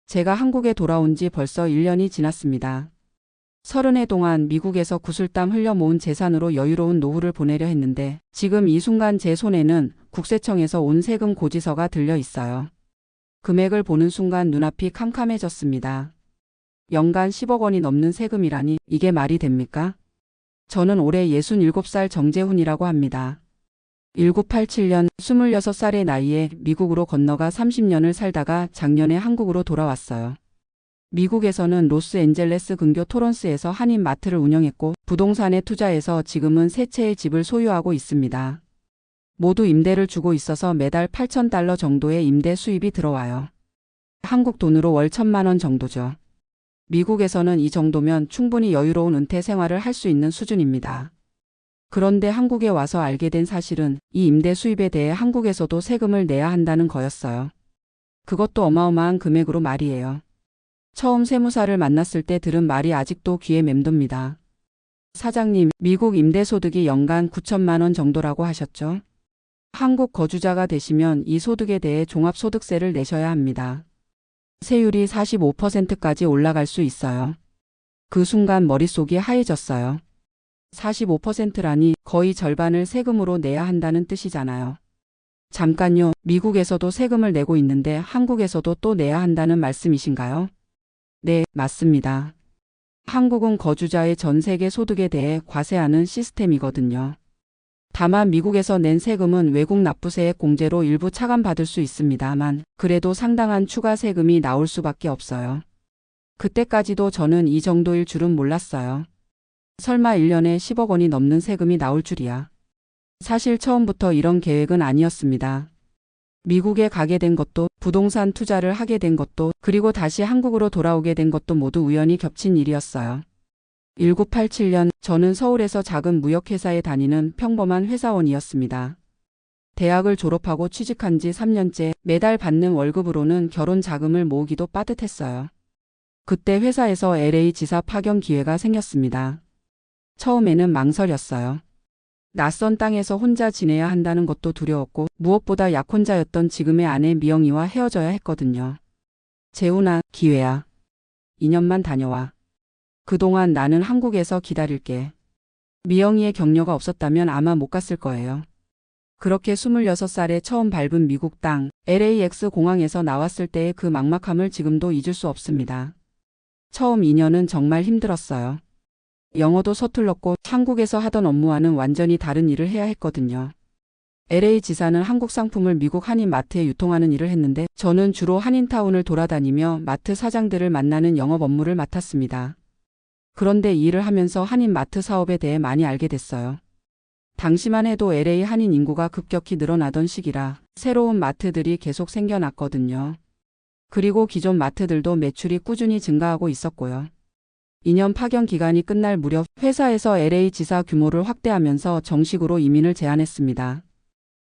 제가 한국에 돌아온 지 벌써 1년이 지났습니다. 30해 동안 미국에서 구슬땀 흘려 모은 재산으로 여유로운 노후를 보내려 했는데 지금 이 순간 제 손에는 국세청에서 온 세금 고지서가 들려 있어요. 금액을 보는 순간 눈앞이 캄캄해졌습니다. 연간 10억 원이 넘는 세금이라니 이게 말이 됩니까? 저는 올해 67살 정재훈이라고 합니다. 1987년 26살의 나이에 미국으로 건너가 30년을 살다가 작년에 한국으로 돌아왔어요. 미국에서는 로스앤젤레스 근교 토론스에서 한인마트를 운영했고 부동산에 투자해서 지금은 세 채의 집을 소유하고 있습니다. 모두 임대를 주고 있어서 매달 $8,000 정도의 임대 수입이 들어와요. 한국 돈으로 월 1,000만 원 정도죠. 미국에서는 이 정도면 충분히 여유로운 은퇴 생활을 할 수 있는 수준입니다. 그런데 한국에 와서 알게 된 사실은 이 임대 수입에 대해 한국에서도 세금을 내야 한다는 거였어요. 그것도 어마어마한 금액으로 말이에요. 처음 세무사를 만났을 때 들은 말이 아직도 귀에 맴돕니다. 사장님, 미국 임대소득이 연간 9천만 원 정도라고 하셨죠? 한국 거주자가 되시면 이 소득에 대해 종합소득세를 내셔야 합니다. 세율이 45%까지 올라갈 수 있어요. 그 순간 머릿속이 하얘졌어요. 45%라니 거의 절반을 세금으로 내야 한다는 뜻이잖아요. 잠깐요, 미국에서도 세금을 내고 있는데 한국에서도 또 내야 한다는 말씀이신가요? 네, 맞습니다. 한국은 거주자의 전 세계 소득에 대해 과세하는 시스템이거든요. 다만 미국에서 낸 세금은 외국 납부세액 공제로 일부 차감받을 수 있습니다만 그래도 상당한 추가 세금이 나올 수밖에 없어요. 그때까지도 저는 이 정도일 줄은 몰랐어요. 설마 1년에 10억 원이 넘는 세금이 나올 줄이야. 사실 처음부터 이런 계획은 아니었습니다. 미국에 가게 된 것도, 부동산 투자를 하게 된 것도, 그리고 다시 한국으로 돌아오게 된 것도 모두 우연히 겹친 일이었어요. 1987년 저는 서울에서 작은 무역회사에 다니는 평범한 회사원이었습니다. 대학을 졸업하고 취직한 지 3년째 매달 받는 월급으로는 결혼 자금을 모으기도 빠듯했어요. 그때 회사에서 LA 지사 파견 기회가 생겼습니다. 처음에는 망설였어요. 낯선 땅에서 혼자 지내야 한다는 것도 두려웠고 무엇보다 약혼자였던 지금의 아내 미영이와 헤어져야 했거든요. 재훈아, 기회야. 2년만 다녀와. 그동안 나는 한국에서 기다릴게. 미영이의 격려가 없었다면 아마 못 갔을 거예요. 그렇게 26살에 처음 밟은 미국 땅, LAX 공항에서 나왔을 때의 그 막막함을 지금도 잊을 수 없습니다. 처음 2년은 정말 힘들었어요. 영어도 서툴렀고 한국에서 하던 업무와는 완전히 다른 일을 해야 했거든요. LA 지사는 한국 상품을 미국 한인 마트에 유통하는 일을 했는데 저는 주로 한인타운을 돌아다니며 마트 사장들을 만나는 영업 업무를 맡았습니다. 그런데 이 일을 하면서 한인 마트 사업에 대해 많이 알게 됐어요. 당시만 해도 LA 한인 인구가 급격히 늘어나던 시기라 새로운 마트들이 계속 생겨났거든요. 그리고 기존 마트들도 매출이 꾸준히 증가하고 있었고요. 2년 파견 기간이 끝날 무렵 회사에서 LA 지사 규모를 확대하면서 정식으로 이민을 제안했습니다.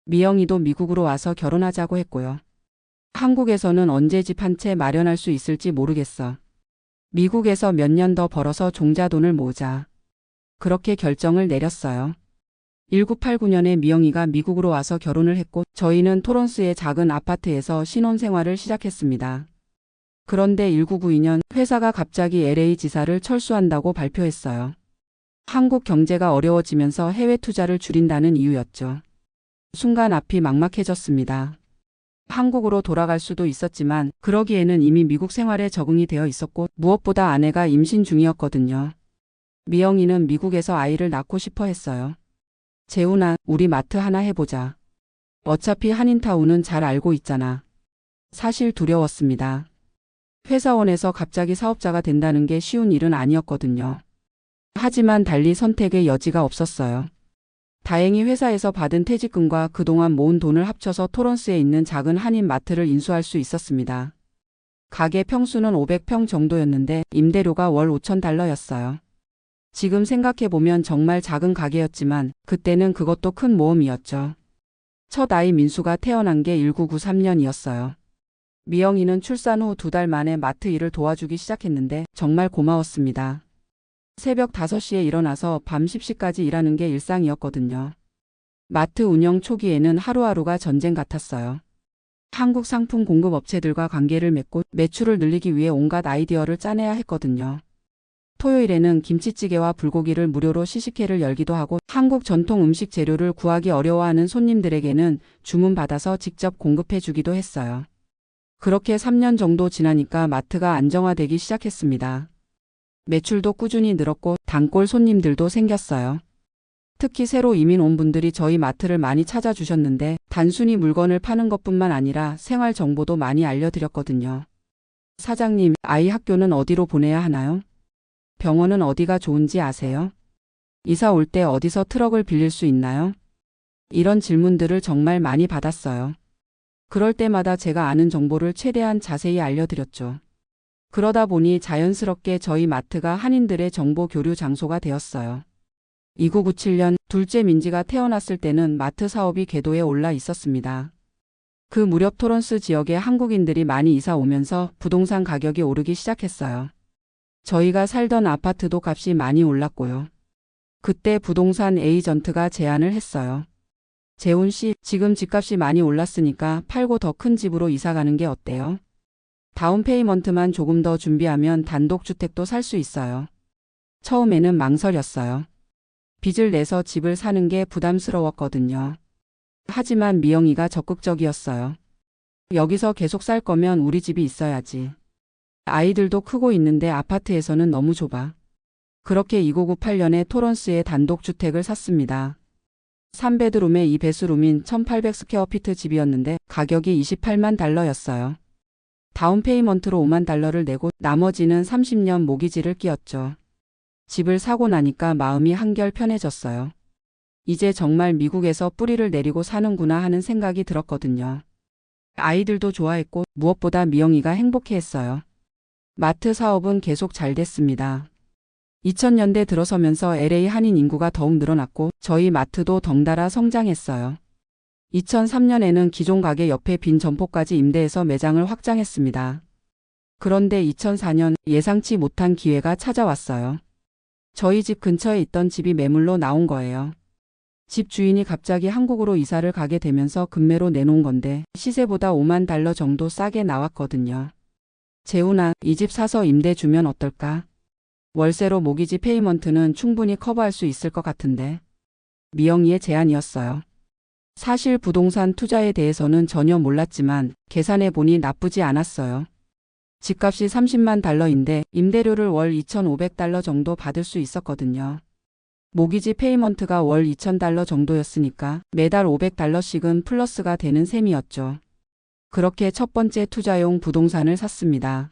미영이도 미국으로 와서 결혼하자고 했고요. 한국에서는 언제 집 한 채 마련할 수 있을지 모르겠어. 미국에서 몇 년 더 벌어서 종자돈을 모으자. 그렇게 결정을 내렸어요. 1989년에 미영이가 미국으로 와서 결혼을 했고 저희는 토론스의 작은 아파트에서 신혼생활을 시작했습니다. 그런데 1992년 회사가 갑자기 LA 지사를 철수한다고 발표했어요. 한국 경제가 어려워지면서 해외 투자를 줄인다는 이유였죠. 순간 앞이 막막해졌습니다. 한국으로 돌아갈 수도 있었지만 그러기에는 이미 미국 생활에 적응이 되어 있었고 무엇보다 아내가 임신 중이었거든요. 미영이는 미국에서 아이를 낳고 싶어 했어요. 재훈아, 우리 마트 하나 해보자. 어차피 한인타운은 잘 알고 있잖아. 사실 두려웠습니다. 회사원에서 갑자기 사업자가 된다는 게 쉬운 일은 아니었거든요. 하지만 달리 선택의 여지가 없었어요. 다행히 회사에서 받은 퇴직금과 그동안 모은 돈을 합쳐서 토론스에 있는 작은 한인 마트를 인수할 수 있었습니다. 가게 평수는 500평 정도였는데 임대료가 월 $5,000였어요. 지금 생각해보면 정말 작은 가게였지만 그때는 그것도 큰 모험이었죠. 첫 아이 민수가 태어난 게 1993년이었어요. 미영이는 출산 후 2달 만에 마트 일을 도와주기 시작했는데 정말 고마웠습니다. 새벽 5시에 일어나서 밤 10시까지 일하는 게 일상이었거든요. 마트 운영 초기에는 하루하루가 전쟁 같았어요. 한국 상품 공급 업체들과 관계를 맺고 매출을 늘리기 위해 온갖 아이디어를 짜내야 했거든요. 토요일에는 김치찌개와 불고기를 무료로 시식회를 열기도 하고 한국 전통 음식 재료를 구하기 어려워하는 손님들에게는 주문받아서 직접 공급해 주기도 했어요. 그렇게 3년 정도 지나니까 마트가 안정화되기 시작했습니다. 매출도 꾸준히 늘었고 단골 손님들도 생겼어요. 특히 새로 이민 온 분들이 저희 마트를 많이 찾아주셨는데 단순히 물건을 파는 것뿐만 아니라 생활 정보도 많이 알려드렸거든요. 사장님, 아이 학교는 어디로 보내야 하나요? 병원은 어디가 좋은지 아세요? 이사 올 때 어디서 트럭을 빌릴 수 있나요? 이런 질문들을 정말 많이 받았어요. 그럴 때마다 제가 아는 정보를 최대한 자세히 알려드렸죠. 그러다 보니 자연스럽게 저희 마트가 한인들의 정보 교류 장소가 되었어요. 2997년 둘째 민지가 태어났을 때는 마트 사업이 궤도에 올라 있었습니다. 그 무렵 토론스 지역에 한국인들이 많이 이사 오면서 부동산 가격이 오르기 시작했어요. 저희가 살던 아파트도 값이 많이 올랐고요. 그때 부동산 에이전트가 제안을 했어요. 재훈 씨, 지금 집값이 많이 올랐으니까 팔고 더 큰 집으로 이사 가는 게 어때요? 다운 페이먼트만 조금 더 준비하면 단독주택도 살 수 있어요. 처음에는 망설였어요. 빚을 내서 집을 사는 게 부담스러웠거든요. 하지만 미영이가 적극적이었어요. 여기서 계속 살 거면 우리 집이 있어야지. 아이들도 크고 있는데 아파트에서는 너무 좁아. 그렇게 2998년에 토런스에 단독주택을 샀습니다. 3베드룸에 2베스룸인 1800스퀘어피트 집이었는데 가격이 28만 달러였어요. 다운 페이먼트로 5만 달러를 내고 나머지는 30년 모기지를 끼웠죠. 집을 사고 나니까 마음이 한결 편해졌어요. 이제 정말 미국에서 뿌리를 내리고 사는구나 하는 생각이 들었거든요. 아이들도 좋아했고 무엇보다 미영이가 행복해했어요. 마트 사업은 계속 잘 됐습니다. 2000년대 들어서면서 LA 한인 인구가 더욱 늘어났고 저희 마트도 덩달아 성장했어요. 2003년에는 기존 가게 옆에 빈 점포까지 임대해서 매장을 확장했습니다. 그런데 2004년 예상치 못한 기회가 찾아왔어요. 저희 집 근처에 있던 집이 매물로 나온 거예요. 집 주인이 갑자기 한국으로 이사를 가게 되면서 급매로 내놓은 건데 시세보다 5만 달러 정도 싸게 나왔거든요. 재훈아, 이 집 사서 임대 주면 어떨까? 월세로 모기지 페이먼트는 충분히 커버할 수 있을 것 같은데. 미영이의 제안이었어요. 사실 부동산 투자에 대해서는 전혀 몰랐지만 계산해 보니 나쁘지 않았어요. 집값이 30만 달러인데 임대료를 월 2,500달러 정도 받을 수 있었거든요. 모기지 페이먼트가 월 2,000달러 정도였으니까 매달 500달러씩은 플러스가 되는 셈이었죠. 그렇게 첫 번째 투자용 부동산을 샀습니다.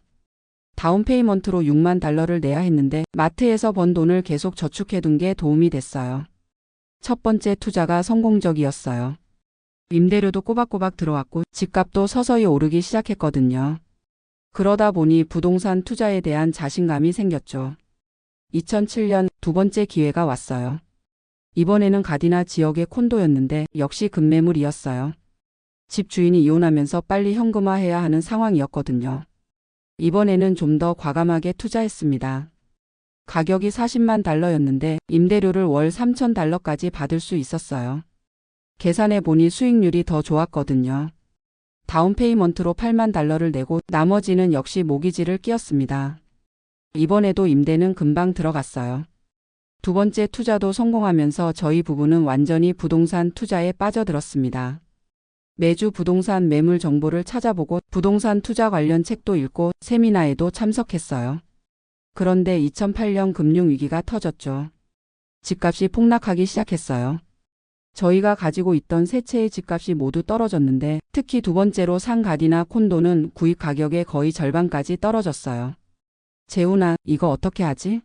다운 페이먼트로 6만 달러를 내야 했는데 마트에서 번 돈을 계속 저축해둔 게 도움이 됐어요. 첫 번째 투자가 성공적이었어요. 임대료도 꼬박꼬박 들어왔고 집값도 서서히 오르기 시작했거든요. 그러다 보니 부동산 투자에 대한 자신감이 생겼죠. 2007년 두 번째 기회가 왔어요. 이번에는 가디나 지역의 콘도였는데 역시 급매물이었어요. 집 주인이 이혼하면서 빨리 현금화해야 하는 상황이었거든요. 이번에는 좀 더 과감하게 투자했습니다. 가격이 40만 달러였는데 임대료를 월 3천 달러까지 받을 수 있었어요. 계산해 보니 수익률이 더 좋았거든요. 다운 페이먼트로 8만 달러를 내고 나머지는 역시 모기지를 끼웠습니다. 이번에도 임대는 금방 들어갔어요. 두 번째 투자도 성공하면서 저희 부부는 완전히 부동산 투자에 빠져들었습니다. 매주 부동산 매물 정보를 찾아보고 부동산 투자 관련 책도 읽고 세미나에도 참석했어요. 그런데 2008년 금융위기가 터졌죠. 집값이 폭락하기 시작했어요. 저희가 가지고 있던 세 채의 집값이 모두 떨어졌는데 특히 두 번째로 산 가디나 콘도는 구입 가격의 거의 절반까지 떨어졌어요. 재훈아, 이거 어떻게 하지?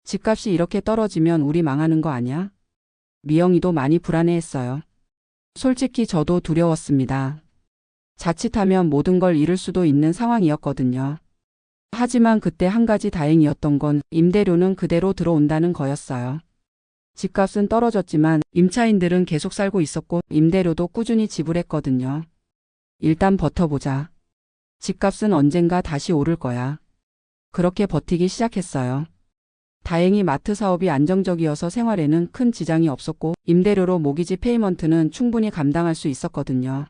집값이 이렇게 떨어지면 우리 망하는 거 아니야? 미영이도 많이 불안해했어요. 솔직히 저도 두려웠습니다. 자칫하면 모든 걸 잃을 수도 있는 상황이었거든요. 하지만 그때 한 가지 다행이었던 건 임대료는 그대로 들어온다는 거였어요. 집값은 떨어졌지만 임차인들은 계속 살고 있었고 임대료도 꾸준히 지불했거든요. 일단 버텨보자. 집값은 언젠가 다시 오를 거야. 그렇게 버티기 시작했어요. 다행히 마트 사업이 안정적이어서 생활에는 큰 지장이 없었고 임대료로 모기지 페이먼트는 충분히 감당할 수 있었거든요.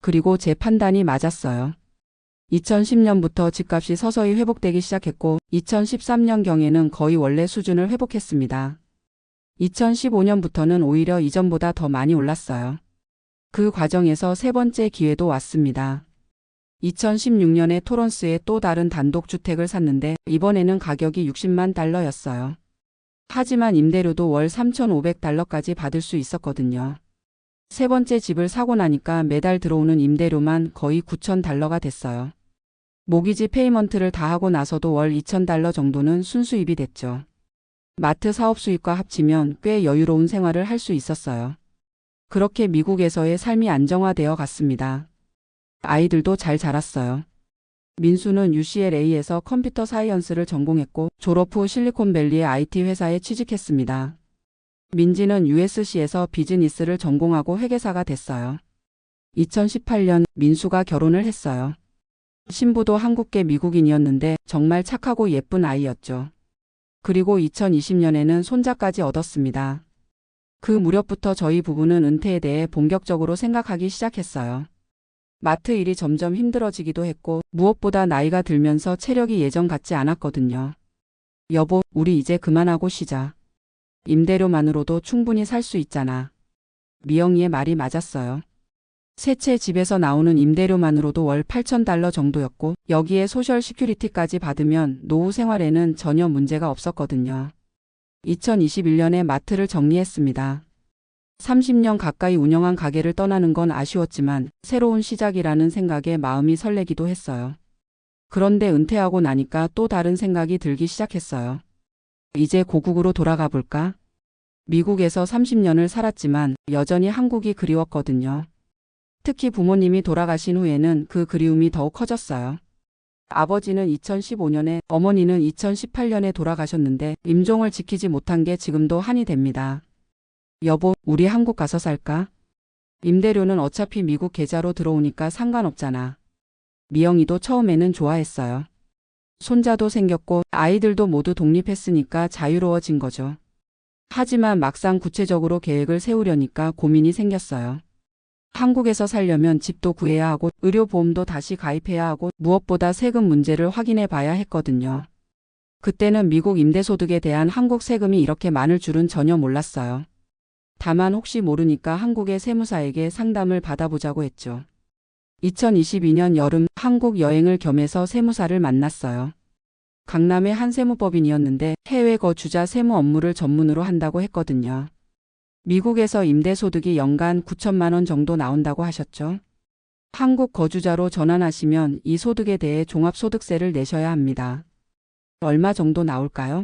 그리고 제 판단이 맞았어요. 2010년부터 집값이 서서히 회복되기 시작했고 2013년경에는 거의 원래 수준을 회복했습니다. 2015년부터는 오히려 이전보다 더 많이 올랐어요. 그 과정에서 세 번째 기회도 왔습니다. 2016년에 토론스에 또 다른 단독주택을 샀는데 이번에는 가격이 60만 달러였어요. 하지만 임대료도 월 3,500달러까지 받을 수 있었거든요. 세 번째 집을 사고 나니까 매달 들어오는 임대료만 거의 9,000달러가 됐어요. 모기지 페이먼트를 다 하고 나서도 월 2,000달러 정도는 순수입이 됐죠. 마트 사업 수입과 합치면 꽤 여유로운 생활을 할 수 있었어요. 그렇게 미국에서의 삶이 안정화되어 갔습니다. 아이들도 잘 자랐어요. 민수는 UCLA에서 컴퓨터 사이언스를 전공했고 졸업 후 실리콘밸리의 IT 회사에 취직했습니다. 민지는 USC에서 비즈니스를 전공하고 회계사가 됐어요. 2018년 민수가 결혼을 했어요. 신부도 한국계 미국인이었는데 정말 착하고 예쁜 아이였죠. 그리고 2020년에는 손자까지 얻었습니다. 그 무렵부터 저희 부부는 은퇴에 대해 본격적으로 생각하기 시작했어요. 마트 일이 점점 힘들어지기도 했고 무엇보다 나이가 들면서 체력이 예전 같지 않았거든요. 여보, 우리 이제 그만하고 쉬자. 임대료만으로도 충분히 살 수 있잖아. 미영이의 말이 맞았어요. 새 채 집에서 나오는 임대료만으로도 월 8,000달러 정도였고 여기에 소셜 시큐리티까지 받으면 노후 생활에는 전혀 문제가 없었거든요. 2021년에 마트를 정리했습니다. 30년 가까이 운영한 가게를 떠나는 건 아쉬웠지만 새로운 시작이라는 생각에 마음이 설레기도 했어요. 그런데 은퇴하고 나니까 또 다른 생각이 들기 시작했어요. 이제 고국으로 돌아가 볼까? 미국에서 30년을 살았지만 여전히 한국이 그리웠거든요. 특히 부모님이 돌아가신 후에는 그 그리움이 더욱 커졌어요. 아버지는 2015년에, 어머니는 2018년에 돌아가셨는데 임종을 지키지 못한 게 지금도 한이 됩니다. 여보, 우리 한국 가서 살까? 임대료는 어차피 미국 계좌로 들어오니까 상관없잖아. 미영이도 처음에는 좋아했어요. 손자도 생겼고 아이들도 모두 독립했으니까 자유로워진 거죠. 하지만 막상 구체적으로 계획을 세우려니까 고민이 생겼어요. 한국에서 살려면 집도 구해야 하고 의료보험도 다시 가입해야 하고 무엇보다 세금 문제를 확인해 봐야 했거든요. 그때는 미국 임대소득에 대한 한국 세금이 이렇게 많을 줄은 전혀 몰랐어요. 다만 혹시 모르니까 한국의 세무사에게 상담을 받아보자고 했죠. 2022년 여름 한국 여행을 겸해서 세무사를 만났어요. 강남의 한 세무법인이었는데 해외 거주자 세무 업무를 전문으로 한다고 했거든요. 미국에서 임대소득이 연간 9천만 원 정도 나온다고 하셨죠. 한국 거주자로 전환하시면 이 소득에 대해 종합소득세를 내셔야 합니다. 얼마 정도 나올까요?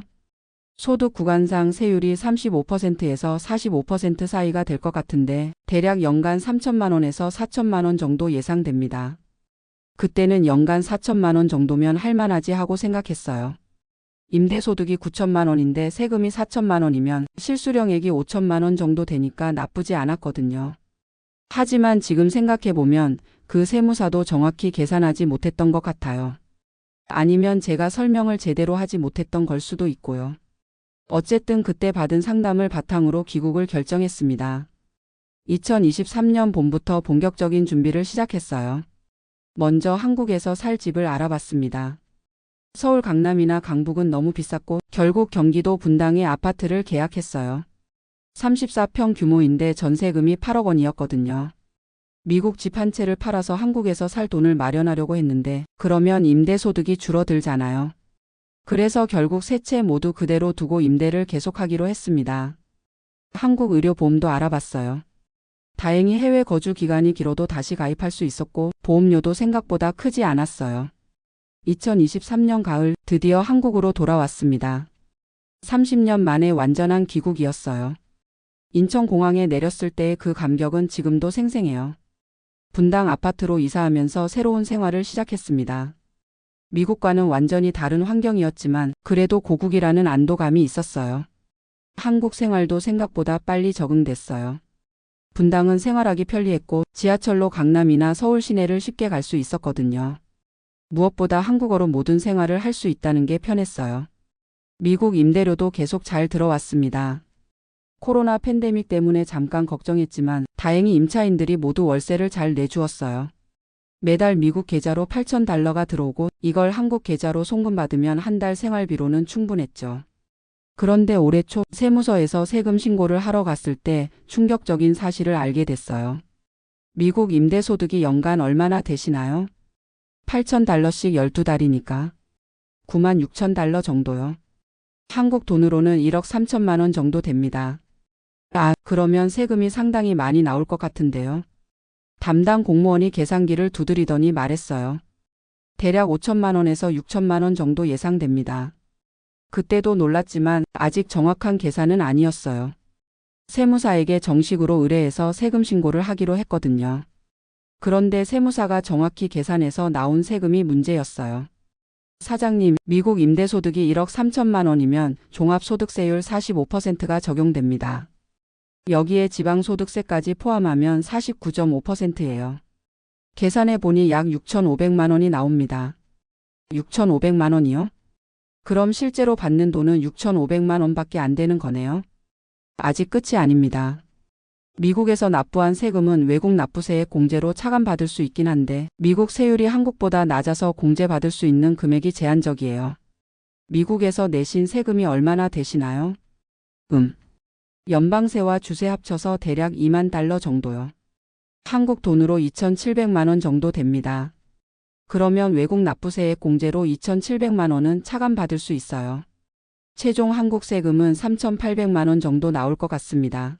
소득 구간상 세율이 35%에서 45% 사이가 될 것 같은데 대략 연간 3천만 원에서 4천만 원 정도 예상됩니다. 그때는 연간 4천만 원 정도면 할만하지 하고 생각했어요. 임대소득이 9천만 원인데 세금이 4천만 원이면 실수령액이 5천만 원 정도 되니까 나쁘지 않았거든요. 하지만 지금 생각해보면 그 세무사도 정확히 계산하지 못했던 것 같아요. 아니면 제가 설명을 제대로 하지 못했던 걸 수도 있고요. 어쨌든 그때 받은 상담을 바탕으로 귀국을 결정했습니다. 2023년 봄부터 본격적인 준비를 시작했어요. 먼저 한국에서 살 집을 알아봤습니다. 서울 강남이나 강북은 너무 비쌌고 결국 경기도 분당에 아파트를 계약했어요. 34평 규모인데 전세금이 8억 원이었거든요. 미국 집 한 채를 팔아서 한국에서 살 돈을 마련하려고 했는데 그러면 임대소득이 줄어들잖아요. 그래서 결국 세 채 모두 그대로 두고 임대를 계속하기로 했습니다. 한국 의료보험도 알아봤어요. 다행히 해외 거주 기간이 길어도 다시 가입할 수 있었고 보험료도 생각보다 크지 않았어요. 2023년 가을 드디어 한국으로 돌아왔습니다. 30년 만에 완전한 귀국이었어요. 인천공항에 내렸을 때의 그 감격은 지금도 생생해요. 분당 아파트로 이사하면서 새로운 생활을 시작했습니다. 미국과는 완전히 다른 환경이었지만 그래도 고국이라는 안도감이 있었어요. 한국 생활도 생각보다 빨리 적응됐어요. 분당은 생활하기 편리했고 지하철로 강남이나 서울 시내를 쉽게 갈 수 있었거든요. 무엇보다 한국어로 모든 생활을 할 수 있다는 게 편했어요. 미국 임대료도 계속 잘 들어왔습니다. 코로나 팬데믹 때문에 잠깐 걱정했지만 다행히 임차인들이 모두 월세를 잘 내주었어요. 매달 미국 계좌로 $8,000가 들어오고 이걸 한국 계좌로 송금받으면 한 달 생활비로는 충분했죠. 그런데 올해 초 세무서에서 세금 신고를 하러 갔을 때 충격적인 사실을 알게 됐어요. 미국 임대소득이 연간 얼마나 되시나요? $8,000씩 12달이니까 $96,000 정도요. 한국 돈으로는 1억 3천만 원 정도 됩니다. 그러면 세금이 상당히 많이 나올 것 같은데요. 담당 공무원이 계산기를 두드리더니 말했어요. 대략 5천만 원에서 6천만 원 정도 예상됩니다. 그때도 놀랐지만 아직 정확한 계산은 아니었어요. 세무사에게 정식으로 의뢰해서 세금 신고를 하기로 했거든요. 그런데 세무사가 정확히 계산해서 나온 세금이 문제였어요. 사장님, 미국 임대소득이 1억 3천만 원이면 종합소득세율 45%가 적용됩니다. 여기에 지방소득세까지 포함하면 49.5%예요. 계산해 보니 약 6,500만 원이 나옵니다. 6,500만 원이요? 그럼 실제로 받는 돈은 6,500만 원밖에 안 되는 거네요. 아직 끝이 아닙니다. 미국에서 납부한 세금은 외국 납부세의 공제로 차감받을 수 있긴 한데 미국 세율이 한국보다 낮아서 공제받을 수 있는 금액이 제한적이에요. 미국에서 내신 세금이 얼마나 되시나요? 연방세와 주세 합쳐서 대략 $20,000 정도요. 한국 돈으로 2,700만 원 정도 됩니다. 그러면 외국 납부세의 공제로 2,700만 원은 차감받을 수 있어요. 최종 한국 세금은 3,800만 원 정도 나올 것 같습니다.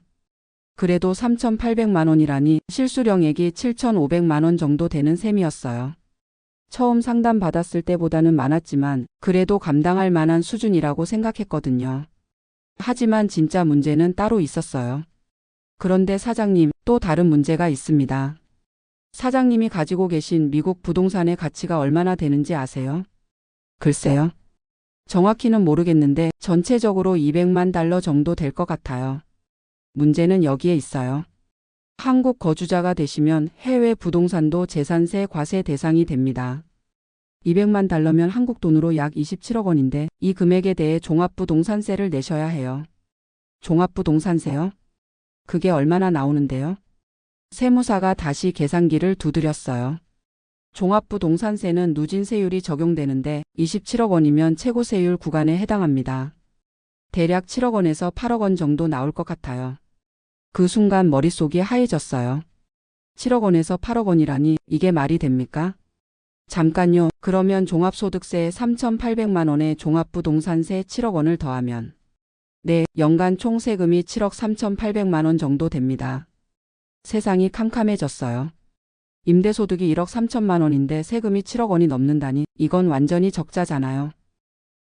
그래도 3,800만 원이라니 실수령액이 7,500만 원 정도 되는 셈이었어요. 처음 상담 받았을 때보다는 많았지만 그래도 감당할 만한 수준이라고 생각했거든요. 하지만 진짜 문제는 따로 있었어요. 그런데 사장님, 또 다른 문제가 있습니다. 사장님이 가지고 계신 미국 부동산의 가치가 얼마나 되는지 아세요? 글쎄요. 정확히는 모르겠는데 전체적으로 $200만 정도 될 것 같아요. 문제는 여기에 있어요. 한국 거주자가 되시면 해외 부동산도 재산세 과세 대상이 됩니다. $200만 한국 돈으로 약 27억 원인데 이 금액에 대해 종합부동산세를 내셔야 해요. 종합부동산세요? 그게 얼마나 나오는데요? 세무사가 다시 계산기를 두드렸어요. 종합부동산세는 누진세율이 적용되는데 27억 원이면 최고세율 구간에 해당합니다. 대략 7억 원에서 8억 원 정도 나올 것 같아요. 그 순간 머릿속이 하얘졌어요. 7억 원에서 8억 원이라니 이게 말이 됩니까? 잠깐요. 그러면 종합소득세 3,800만 원에 종합부동산세 7억 원을 더하면 연간 총 세금이 7억 3,800만 원 정도 됩니다. 세상이 캄캄해졌어요. 임대소득이 1억 3천만 원인데 세금이 7억 원이 넘는다니 이건 완전히 적자잖아요.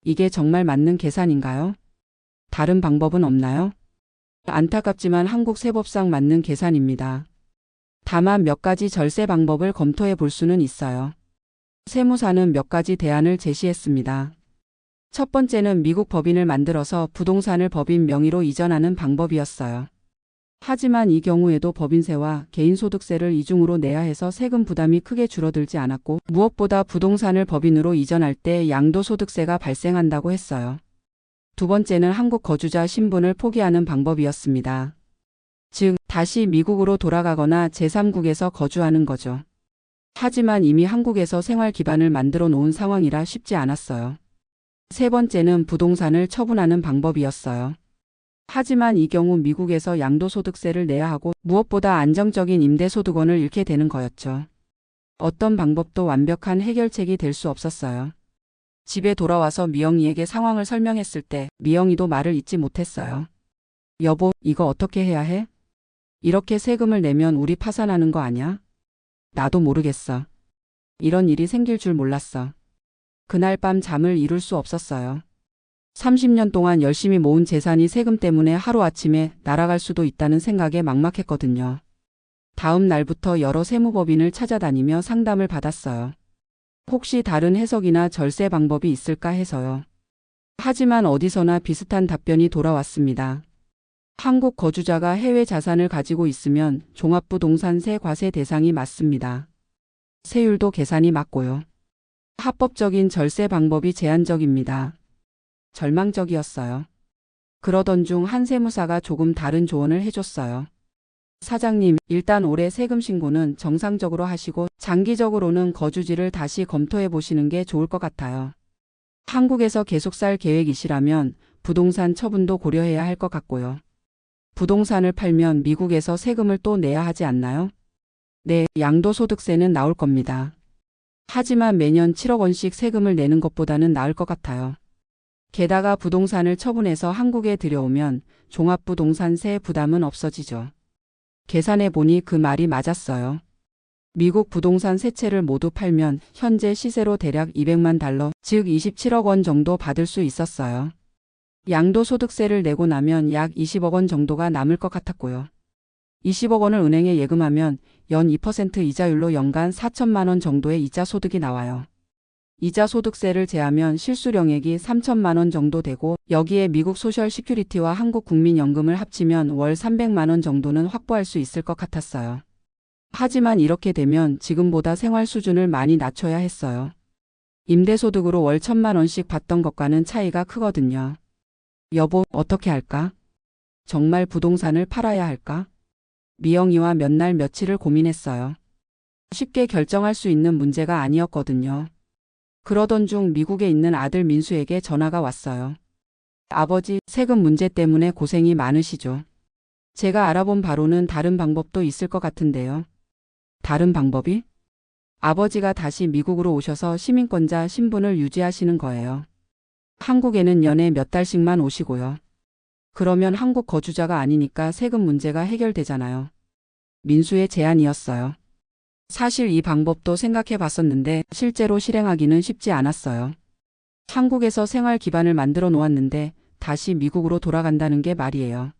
이게 정말 맞는 계산인가요? 다른 방법은 없나요? 안타깝지만 한국 세법상 맞는 계산입니다. 다만 몇 가지 절세 방법을 검토해 볼 수는 있어요. 세무사는 몇 가지 대안을 제시했습니다. 첫 번째는 미국 법인을 만들어서 부동산을 법인 명의로 이전하는 방법이었어요. 하지만 이 경우에도 법인세와 개인소득세를 이중으로 내야 해서 세금 부담이 크게 줄어들지 않았고 무엇보다 부동산을 법인으로 이전할 때 양도소득세가 발생한다고 했어요. 두 번째는 한국 거주자 신분을 포기하는 방법이었습니다. 즉, 다시 미국으로 돌아가거나 제3국에서 거주하는 거죠. 하지만 이미 한국에서 생활 기반을 만들어 놓은 상황이라 쉽지 않았어요. 세 번째는 부동산을 처분하는 방법이었어요. 하지만 이 경우 미국에서 양도소득세를 내야 하고 무엇보다 안정적인 임대소득원을 잃게 되는 거였죠. 어떤 방법도 완벽한 해결책이 될 수 없었어요. 집에 돌아와서 미영이에게 상황을 설명했을 때 미영이도 말을 잇지 못했어요. 여보, 이거 어떻게 해야 해? 이렇게 세금을 내면 우리 파산하는 거 아냐? 나도 모르겠어. 이런 일이 생길 줄 몰랐어. 그날 밤 잠을 이룰 수 없었어요. 30년 동안 열심히 모은 재산이 세금 때문에 하루아침에 날아갈 수도 있다는 생각에 막막했거든요. 다음 날부터 여러 세무법인을 찾아다니며 상담을 받았어요. 혹시 다른 해석이나 절세 방법이 있을까 해서요. 하지만 어디서나 비슷한 답변이 돌아왔습니다. 한국 거주자가 해외 자산을 가지고 있으면 종합부동산세 과세 대상이 맞습니다. 세율도 계산이 맞고요. 합법적인 절세 방법이 제한적입니다. 절망적이었어요. 그러던 중 한 세무사가 조금 다른 조언을 해줬어요. 사장님, 일단 올해 세금 신고는 정상적으로 하시고 장기적으로는 거주지를 다시 검토해 보시는 게 좋을 것 같아요. 한국에서 계속 살 계획이시라면 부동산 처분도 고려해야 할 것 같고요. 부동산을 팔면 미국에서 세금을 또 내야 하지 않나요? 네, 양도소득세는 나올 겁니다. 하지만 매년 7억 원씩 세금을 내는 것보다는 나을 것 같아요. 게다가 부동산을 처분해서 한국에 들여오면 종합부동산세 부담은 없어지죠. 계산해 보니 그 말이 맞았어요. 미국 부동산 세 채를 모두 팔면 현재 시세로 대략 200만 달러, 즉 27억 원 정도 받을 수 있었어요. 양도소득세를 내고 나면 약 20억 원 정도가 남을 것 같았고요. 20억 원을 은행에 예금하면 연 2% 이자율로 연간 4천만 원 정도의 이자 소득이 나와요. 이자 소득세를 제하면 실수령액이 3천만 원 정도 되고 여기에 미국 소셜 시큐리티와 한국 국민연금을 합치면 월 300만 원 정도는 확보할 수 있을 것 같았어요. 하지만 이렇게 되면 지금보다 생활 수준을 많이 낮춰야 했어요. 임대소득으로 월 1천만 원씩 받던 것과는 차이가 크거든요. 여보, 어떻게 할까? 정말 부동산을 팔아야 할까? 미영이와 몇 날 며칠을 고민했어요. 쉽게 결정할 수 있는 문제가 아니었거든요. 그러던 중 미국에 있는 아들 민수에게 전화가 왔어요. 아버지, 세금 문제 때문에 고생이 많으시죠? 제가 알아본 바로는 다른 방법도 있을 것 같은데요. 다른 방법이? 아버지가 다시 미국으로 오셔서 시민권자 신분을 유지하시는 거예요. 한국에는 연에 몇 달씩만 오시고요. 그러면 한국 거주자가 아니니까 세금 문제가 해결되잖아요. 민수의 제안이었어요. 사실 이 방법도 생각해 봤었는데 실제로 실행하기는 쉽지 않았어요. 한국에서 생활 기반을 만들어 놓았는데 다시 미국으로 돌아간다는 게 말이에요.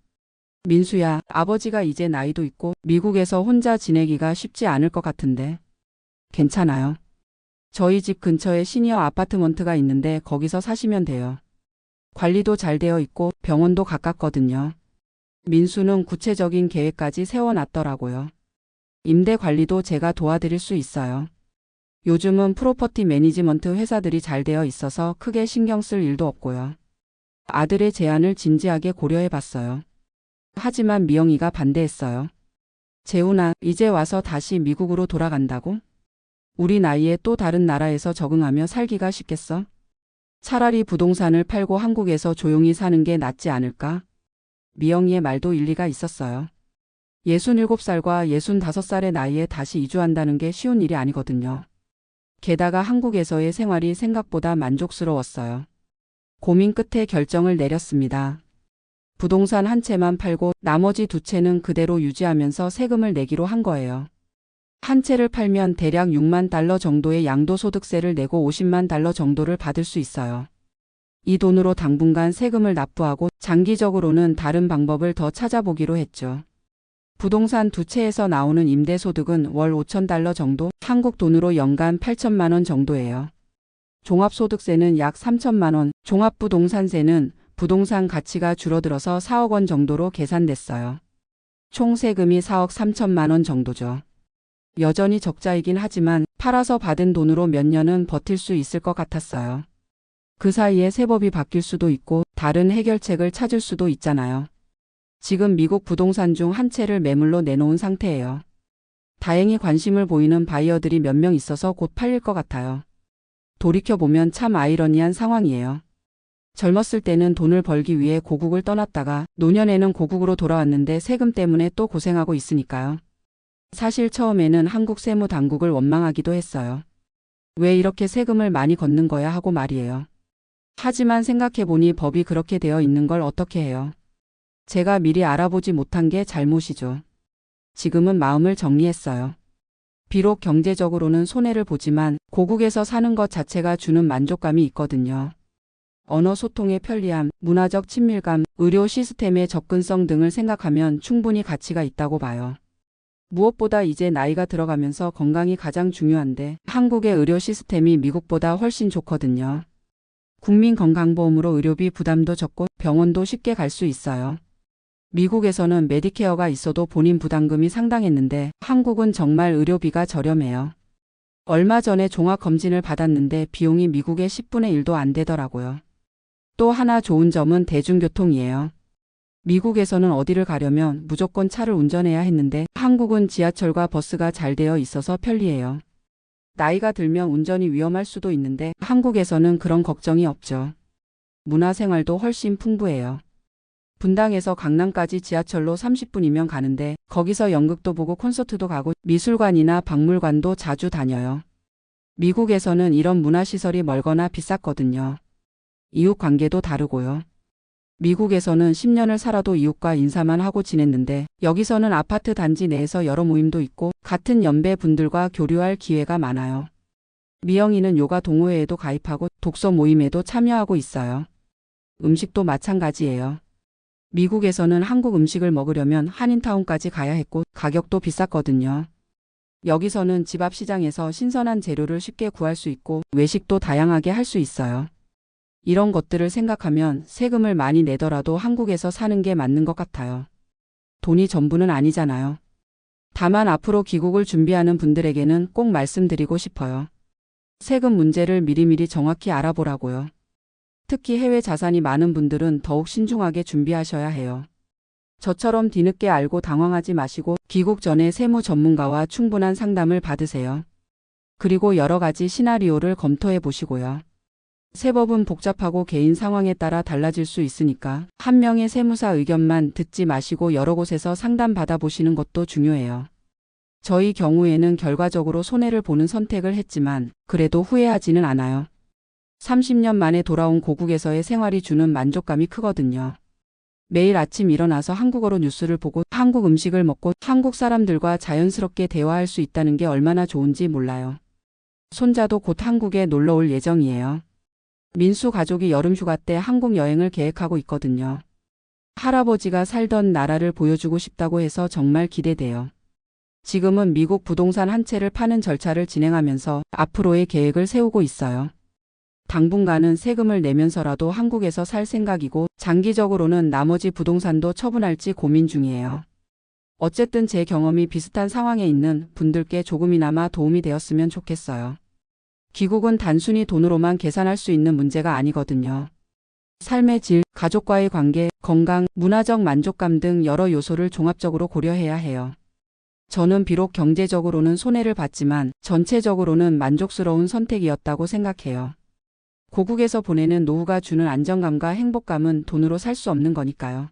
민수야, 아버지가 이제 나이도 있고 미국에서 혼자 지내기가 쉽지 않을 것 같은데. 괜찮아요. 저희 집 근처에 시니어 아파트먼트가 있는데 거기서 사시면 돼요. 관리도 잘 되어 있고 병원도 가깝거든요. 민수는 구체적인 계획까지 세워놨더라고요. 임대 관리도 제가 도와드릴 수 있어요. 요즘은 프로퍼티 매니지먼트 회사들이 잘 되어 있어서 크게 신경 쓸 일도 없고요. 아들의 제안을 진지하게 고려해 봤어요. 하지만 미영이가 반대했어요. 재훈아, 이제 와서 다시 미국으로 돌아간다고? 우리 나이에 또 다른 나라에서 적응하며 살기가 쉽겠어? 차라리 부동산을 팔고 한국에서 조용히 사는 게 낫지 않을까? 미영이의 말도 일리가 있었어요. 67살과 65살의 나이에 다시 이주한다는 게 쉬운 일이 아니거든요. 게다가 한국에서의 생활이 생각보다 만족스러웠어요. 고민 끝에 결정을 내렸습니다. 부동산 한 채만 팔고 나머지 두 채는 그대로 유지하면서 세금을 내기로 한 거예요. 한 채를 팔면 대략 6만 달러 정도의 양도소득세를 내고 50만 달러 정도를 받을 수 있어요. 이 돈으로 당분간 세금을 납부하고 장기적으로는 다른 방법을 더 찾아보기로 했죠. 부동산 두 채에서 나오는 임대소득은 월 5천 달러 정도, 한국 돈으로 연간 8천만 원 정도예요. 종합소득세는 약 3천만 원, 종합부동산세는 부동산 가치가 줄어들어서 4억 원 정도로 계산됐어요. 총 세금이 4억 3천만 원 정도죠. 여전히 적자이긴 하지만 팔아서 받은 돈으로 몇 년은 버틸 수 있을 것 같았어요. 그 사이에 세법이 바뀔 수도 있고 다른 해결책을 찾을 수도 있잖아요. 지금 미국 부동산 중 한 채를 매물로 내놓은 상태예요. 다행히 관심을 보이는 바이어들이 몇 명 있어서 곧 팔릴 것 같아요. 돌이켜보면 참 아이러니한 상황이에요. 젊었을 때는 돈을 벌기 위해 고국을 떠났다가 노년에는 고국으로 돌아왔는데 세금 때문에 또 고생하고 있으니까요. 사실 처음에는 한국 세무당국을 원망하기도 했어요. 왜 이렇게 세금을 많이 걷는 거야 하고 말이에요. 하지만 생각해보니 법이 그렇게 되어 있는 걸 어떻게 해요. 제가 미리 알아보지 못한 게 잘못이죠. 지금은 마음을 정리했어요. 비록 경제적으로는 손해를 보지만 고국에서 사는 것 자체가 주는 만족감이 있거든요. 언어 소통의 편리함, 문화적 친밀감, 의료 시스템의 접근성 등을 생각하면 충분히 가치가 있다고 봐요. 무엇보다 이제 나이가 들어가면서 건강이 가장 중요한데 한국의 의료 시스템이 미국보다 훨씬 좋거든요. 국민건강보험으로 의료비 부담도 적고 병원도 쉽게 갈 수 있어요. 미국에서는 메디케어가 있어도 본인 부담금이 상당했는데 한국은 정말 의료비가 저렴해요. 얼마 전에 종합검진을 받았는데 비용이 미국의 10분의 1도 안 되더라고요. 또 하나 좋은 점은 대중교통이에요. 미국에서는 어디를 가려면 무조건 차를 운전해야 했는데 한국은 지하철과 버스가 잘 되어 있어서 편리해요. 나이가 들면 운전이 위험할 수도 있는데 한국에서는 그런 걱정이 없죠. 문화생활도 훨씬 풍부해요. 분당에서 강남까지 지하철로 30분이면 가는데 거기서 연극도 보고 콘서트도 가고 미술관이나 박물관도 자주 다녀요. 미국에서는 이런 문화시설이 멀거나 비쌌거든요. 이웃 관계도 다르고요. 미국에서는 10년을 살아도 이웃과 인사만 하고 지냈는데 여기서는 아파트 단지 내에서 여러 모임도 있고 같은 연배 분들과 교류할 기회가 많아요. 미영이는 요가 동호회에도 가입하고 독서 모임에도 참여하고 있어요. 음식도 마찬가지예요. 미국에서는 한국 음식을 먹으려면 한인타운까지 가야 했고 가격도 비쌌거든요. 여기서는 집 앞 시장에서 신선한 재료를 쉽게 구할 수 있고 외식도 다양하게 할 수 있어요. 이런 것들을 생각하면 세금을 많이 내더라도 한국에서 사는 게 맞는 것 같아요. 돈이 전부는 아니잖아요. 다만 앞으로 귀국을 준비하는 분들에게는 꼭 말씀드리고 싶어요. 세금 문제를 미리미리 정확히 알아보라고요. 특히 해외 자산이 많은 분들은 더욱 신중하게 준비하셔야 해요. 저처럼 뒤늦게 알고 당황하지 마시고 귀국 전에 세무 전문가와 충분한 상담을 받으세요. 그리고 여러 가지 시나리오를 검토해 보시고요. 세법은 복잡하고 개인 상황에 따라 달라질 수 있으니까 한 명의 세무사 의견만 듣지 마시고 여러 곳에서 상담 받아보시는 것도 중요해요. 저희 경우에는 결과적으로 손해를 보는 선택을 했지만 그래도 후회하지는 않아요. 30년 만에 돌아온 고국에서의 생활이 주는 만족감이 크거든요. 매일 아침 일어나서 한국어로 뉴스를 보고 한국 음식을 먹고 한국 사람들과 자연스럽게 대화할 수 있다는 게 얼마나 좋은지 몰라요. 손자도 곧 한국에 놀러 올 예정이에요. 민수 가족이 여름 휴가 때 한국 여행을 계획하고 있거든요. 할아버지가 살던 나라를 보여주고 싶다고 해서 정말 기대돼요. 지금은 미국 부동산 한 채를 파는 절차를 진행하면서 앞으로의 계획을 세우고 있어요. 당분간은 세금을 내면서라도 한국에서 살 생각이고 장기적으로는 나머지 부동산도 처분할지 고민 중이에요. 어쨌든 제 경험이 비슷한 상황에 있는 분들께 조금이나마 도움이 되었으면 좋겠어요. 귀국은 단순히 돈으로만 계산할 수 있는 문제가 아니거든요. 삶의 질, 가족과의 관계, 건강, 문화적 만족감 등 여러 요소를 종합적으로 고려해야 해요. 저는 비록 경제적으로는 손해를 봤지만 전체적으로는 만족스러운 선택이었다고 생각해요. 고국에서 보내는 노후가 주는 안정감과 행복감은 돈으로 살 수 없는 거니까요.